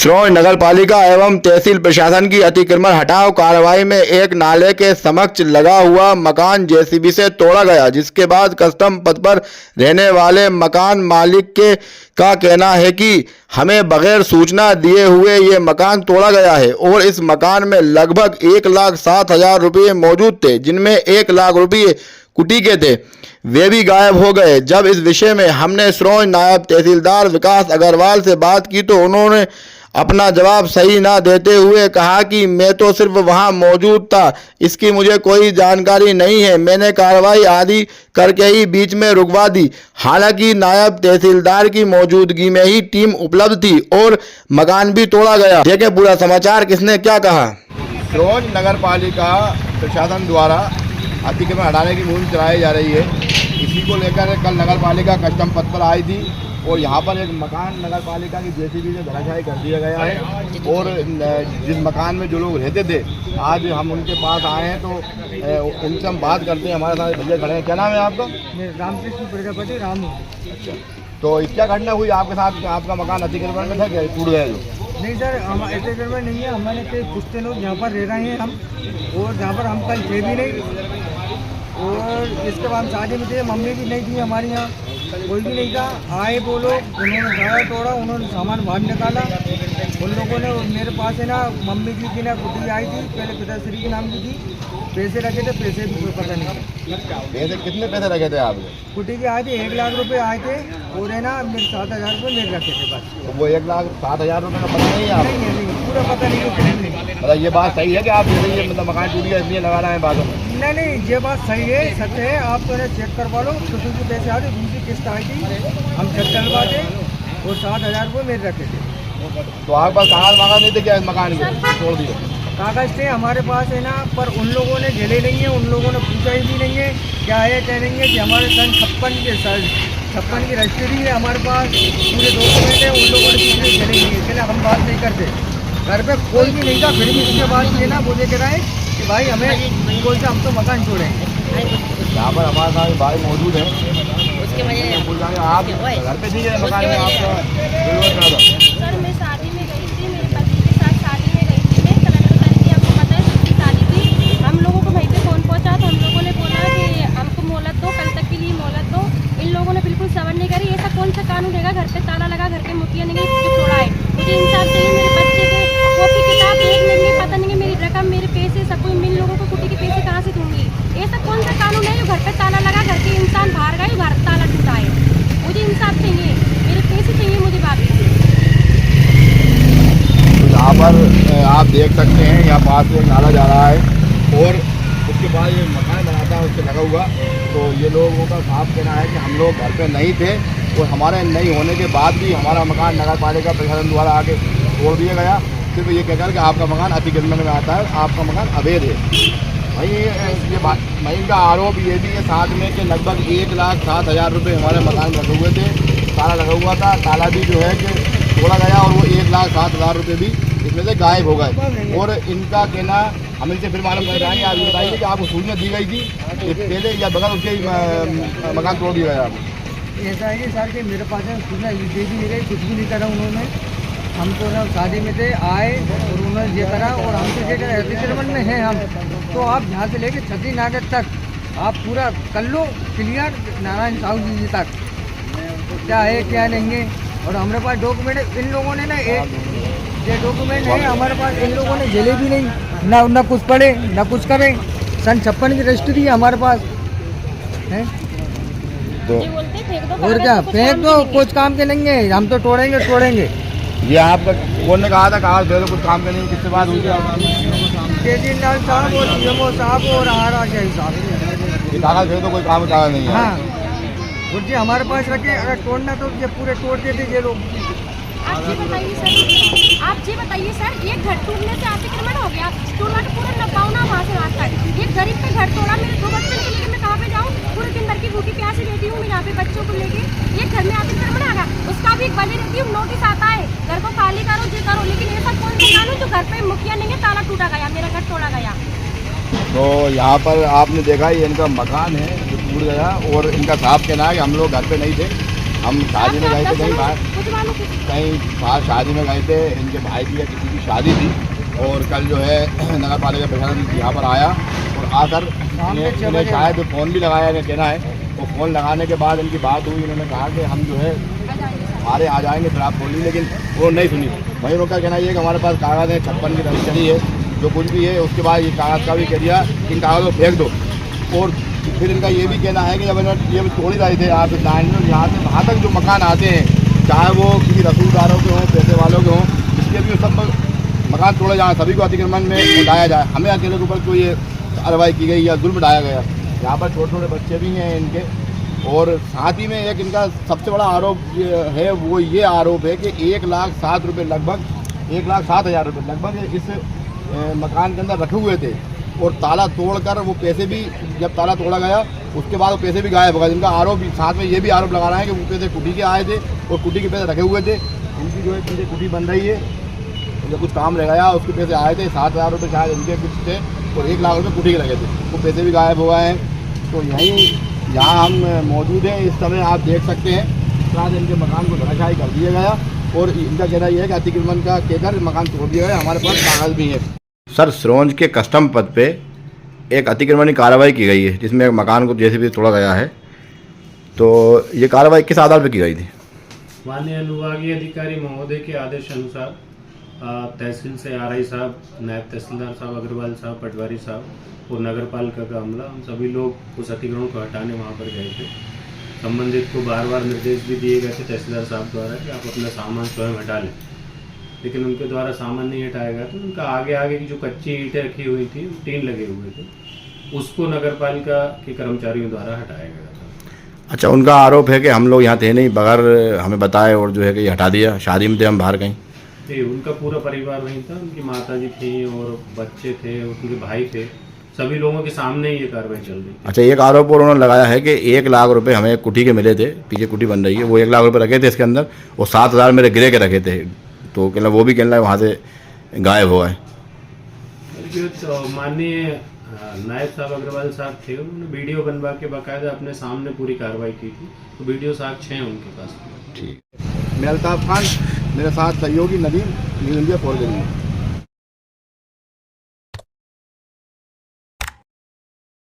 सिरोंज नगर पालिका एवं तहसील प्रशासन की अतिक्रमण हटाओ कार्रवाई में एक नाले के समक्ष लगा हुआ मकान जेसीबी से तोड़ा गया, जिसके बाद कस्टम पथ पर रहने वाले मकान मालिक का कहना है कि हमें बगैर सूचना दिए हुए ये मकान तोड़ा गया है और इस मकान में लगभग 1,07,000 रुपये मौजूद थे, जिनमें 1 लाख रुपये कुटी के थे, वे भी गायब हो गए। जब इस विषय में हमने सिरोंज नायब तहसीलदार विकास अग्रवाल से बात की तो उन्होंने अपना जवाब सही ना देते हुए कहा कि मैं तो सिर्फ वहां मौजूद था, इसकी मुझे कोई जानकारी नहीं है, मैंने कार्रवाई आदि करके ही बीच में रुकवा दी। हालांकि नायब तहसीलदार की मौजूदगी में ही टीम उपलब्ध थी और मकान भी तोड़ा गया। देखें पूरा समाचार किसने क्या कहा। सिरोंज नगर पालिका प्रशासन द्वारा अतिक्रमण हटाने की मुहिम चलाई जा रही है। इसी को लेकर कल नगर पालिका कस्टम पथ पर आई थी और यहाँ पर एक मकान नगर पालिका की जेसीबी से धराशायी कर दिया गया है और जिस मकान में जो लोग रहते थे आज हम उनके पास आए हैं तो उनसे हम बात करते हैं। हमारे साथ भैया खड़े हैं। क्या नाम है आपका? रामकृष्ण प्रजापति रामू। अच्छा, तो क्या घटना हुई आपके साथ? आपका मकान अतिक्रमण में था क्या, टूट गया जो? नहीं सर, हम अतिक्रमण नहीं है, हमारे कई पुश्ते लोग यहाँ पर रह रहे हैं हम, और जहाँ पर हम कल थे भी नहीं, और इसके बाद शादी में थे, मम्मी भी नहीं थी हमारे यहाँ, कोई भी नहीं था। आए वो लोग, उन्होंने गाड़ा तोड़ा, उन्होंने सामान बाहर निकाला। उन लोगों ने मेरे पास है ना मम्मी जी की ना कुटी आई थी, पहले पिताश्री के नाम की थी, पैसे रखे थे, पैसे भी कोई पता नहीं। पैसे कितने पैसे रखे थे आपने? कुटी के आए थे 1 लाख रुपए आए थे और है ना मेरे 7,000 रुपये मेरे रखे थे बस। तो वो 1,07,000 रुपये का पता नहीं है आपको? नहीं, पूरा पता नहीं है। मतलब ये बात सही है कि आप जैसे ये मतलब मकान टूट गया इसलिए लगा रहे हैं बातों में? नहीं, ये बात सही है, सच है। आप तो चेक करवा लो, किसी के पैसे आते, दूसरी किस्त आई थी, हम छत डलवा थे और 7,000 रुपये मेरे रखे थे। तो आपके पास कागज वागज नहीं थे क्या इस मकान के? छोड़ दिए कागज थे हमारे पास है ना, पर उन लोगों ने झेले नहीं है, उन लोगों ने पूछा ही भी नहीं है। क्या है कह नहीं है कि हमारे सन 56 की रजिस्ट्री है हमारे पास, पूरे डॉक्यूमेंट है, उन लोगों ने पूछने झेले नहीं है, इसलिए हम बात नहीं करते। घर पे कोई भी नहीं था, फिर भी उसके बाद ये ना मुझे कह रहा है कि भाई हमें कोई सा हम तो मकान छोड़ेंगे। यहाँ पर हमारे साथ भाई मौजूद है, आप घर पे नहीं गए मकान में? आपका सर मैं शादी में गई थी, मेरे पति के साथ शादी में गई थी मैं, कलर की आपको पता है सबकी शादी थी। हम लोगों को वहीं पे फ़ोन पहुंचा तो हम लोगों ने बोला कि हमको मोहलत दो, कल तक के लिए मोहलत दो। इन लोगों ने बिल्कुल सबर नहीं करी। ऐसा कौन सा कानून रहेगा, घर पे ताला लगा, घर के मुखिया नहीं गई छोड़ा है। मुझे इंसाफ चाहिए, मेरे बच्चे के कॉपी किताब देख लेंगे, पता नहीं मेरी रकम, मेरे पैसे सब कुछ, इन लोगों को कुटी के पैसे कहाँ से दूंगी? ऐसा कौन सा कानून है जो घर पे ताला लगा, घर के इंसान बाहर गए, घर ताला टूटा है? मुझे इंसाफ चाहिए, मेरे पैसे चाहिए मुझे वापस। यहाँ पर आप देख सकते हैं, यहाँ पास में नाला जा रहा है और उसके बाद ये मकान बनाता है उससे लगा हुआ। तो ये लोगों का साफ कहना है कि हम लोग घर पे नहीं थे और हमारे नहीं होने के बाद भी हमारा मकान नगर पालिका प्रशासन द्वारा आके तोड़ दिया गया, सिर्फ ये कहकर कि आपका मकान अतिक्रमण में आता है, आपका मकान अवैध है। भाई ये बात वहीं का आरोप ये भी है साथ में कि लगभग 1,07,000 रुपये हमारे मकान में रखे हुए थे, ताला लगा हुआ था, ताला भी जो है कि तोड़ा गया और वो 1,07,000 रुपये भी इसमें से गायब हो गए। और इनका कहना हम इनसे फिर मालूम कर रहे हैं। आप ये बताइए कि आपको सूचना दी गई थी पहले या बगैर उसके मकान तोड़ दिया गया? ऐसा है कि सर कि मेरे पास सूचना दे भी नहीं गई, कुछ भी नहीं करा उन्होंने। हम तो ना शादी में थे, आए और उन्होंने ये करा और हम तो ये अतिक्रमण में हैं हम। तो आप यहाँ से लेके छतरी नागर तक आप पूरा कर लो क्लियर, नारायण साहू जी तक क्या है क्या नहीं है। और हमारे पास डॉक्यूमेंट इन लोगों ने ना एक ये डॉक्यूमेंट है हमारे पास, इन लोगों ने झेले भी नहीं, ना कुछ पढ़े ना कुछ करे। सन 56 की रजिस्ट्री है हमारे पास है। और क्या फेंक दो, कुछ काम के नहीं है, हम तो तोड़ेंगे। ये आपका कौन ने कहा था कागज दे दो कुछ काम के नहीं? किससे बात हुई थी आपकी? केजरीवाल साहब और सीएमओ साहब और आरआरआई साहब। ये कागज दे दो, कोई काम कागज नहीं है। हाँ, और जी हमारे पास रखे, अगर तोड़ना तो ये पूरे तोड़ देते ये लोग। आप ये बताइए सर, एक घर टूटने से अतिक्रमण हो गया, टोला का पूरा नपाओ ना वहाँ से वहाँ तक। एक गरीब पे घर तोड़ा, मेरे 2 बच्चों को लेकर मैं कहाँ पे जाऊँ? पूरे दिन भर की भूखी प्यासी रहती हूँ मैं यहाँ पे बच्चों को लेके। एक घर में अतिक्रमण आ गया, उसका भी एक बने रहती हूँ, नोटिस आता है घर को खाली करो, ये करो, लेकिन ऐसा कौन सा कानून तो घर पे मुखिया नहीं है, ताला टूटा गया, मेरा घर तोड़ा गया। तो यहाँ पर आपने देखा ये इनका मकान है जो टूट गया, और इनका साहब कहना है कि हम लोग घर पे नहीं थे, हम शादी में गए थे कहीं बाहर, कहीं बाहर शादी में गए थे, इनके भाई की या किसी की शादी थी, और कल जो है नगर पालिका प्रशासन यहाँ पर आया और आकर इन्हें शायद फ़ोन भी लगाया, इन्हें कहना है। तो फ़ोन लगाने के बाद इनकी बात हुई, इन्होंने कहा कि हम जो है हमारे आ जाएंगे, फिर आप बोली, लेकिन वो नहीं सुनी। वहीं उनका कहना ये है कि हमारे पास कागज़ है, 56 की रजिस्ट्री है, जो कुछ भी है। उसके बाद ये कागज़ का भी कह दिया कि इन कागज़ को फेंक दो, और फिर इनका ये भी कहना है कि जब इन्होंने ये तोड़ ही रहे थे आप यहाँ से वहाँ तक जो मकान आते हैं, चाहे वो किसी रसूलदारों के हों, पैसे वालों के हों, इसके भी सब मकान तोड़े जाएँ, सभी को अतिक्रमण में लाया जाए, हमें अकेले के ऊपर कोई कार्रवाई की गई या जुल्म ढाया गया। यहाँ पर छोटे छोटे बच्चे भी हैं इनके, और साथ ही में एक इनका सबसे बड़ा आरोप है, वो ये आरोप है कि 1,07,000 रुपये लगभग 1,07,000 रुपये लगभग इस मकान के अंदर रखे हुए थे, और ताला तोड़कर वो पैसे भी, जब ताला तोड़ा गया उसके बाद वो पैसे भी गायब हो गए। इनका आरोप साथ में ये भी आरोप लगा रहे हैं कि वो पैसे कुटी के आए थे और कुटी के पैसे रखे हुए थे। इनकी जो है पीछे कुटी बन रही है, उनका कुछ काम रह गया, उसके पैसे आए थे 7,000 रुपये शायद इनके कुछ थे, और 1,00,000 रुपये कुटी के लगे थे, वो पैसे भी गायब हो गए हैं। तो यहाँ हम मौजूद हैं, इस समय आप देख सकते हैं शायद इनके मकान को धराशायी कर दिया गया, और इनका कहना यह है कि अतिक्रमण का कहकर मकान तोड़ दिया गया, हमारे पास कागज़ भी है। सर, सिरोंज के कस्टम पद पे एक अतिक्रमणी कार्रवाई की गई है, जिसमें एक मकान को जेसीबी से तोड़ा गया है, तो ये कार्रवाई किस आधार पर की गई थी? माननीय अनुविभागीय अधिकारी महोदय के आदेश अनुसार तहसील से आरआई साहब, नायब तहसीलदार साहब अग्रवाल साहब, पटवारी साहब और नगर पालिका का अमला, हम सभी लोग उस अतिक्रमण को हटाने वहाँ पर गए थे। संबंधित को बार बार निर्देश भी दिए गए थे तहसीलदार साहब द्वारा कि आप अपना सामान स्वयं हटा लें, लेकिन उनके द्वारा सामान नहीं हटाया गया। तो उनका आगे की जो कच्ची ईंटें रखी हुई थी, टीन लगे हुए थे, उसको नगर पालिका के कर्मचारियों द्वारा हटाया गया था। अच्छा, उनका आरोप है कि हम लोग यहाँ थे नहीं, बगैर हमें बताए, और जो है कि ये हटा दिया, शादी में थे हम बाहर कहीं। उनका पूरा परिवार वहीं था, उनकी माताजी थी और बच्चे थे, उनके भाई थे, सभी लोगों के सामने ये कार्रवाई चल रही थी। अच्छा, एक आरोप और उन्होंने लगाया है कि 1,00,000 रुपये हमें कुटी के मिले थे, पीछे कुटी बन रही है, वो 1,00,000 रुपये रखे थे इसके अंदर, और 7,000 मेरे गिरे के रखे थे, तो कहना वो भी कहना है वहाँ से गायब हुआ है। तो माननीय नायब साहब अग्रवाल साहब थे, उन्होंने वीडियो बनवा के बाकायदा अपने सामने पूरी कार्रवाई की थी, तो वीडियो साक्ष्य हैं उनके पास। ठीक। मैं अल्ताफ खान, मेरे साथ सहयोगी नदीम, न्यूज़ इंडिया 4 के लिए।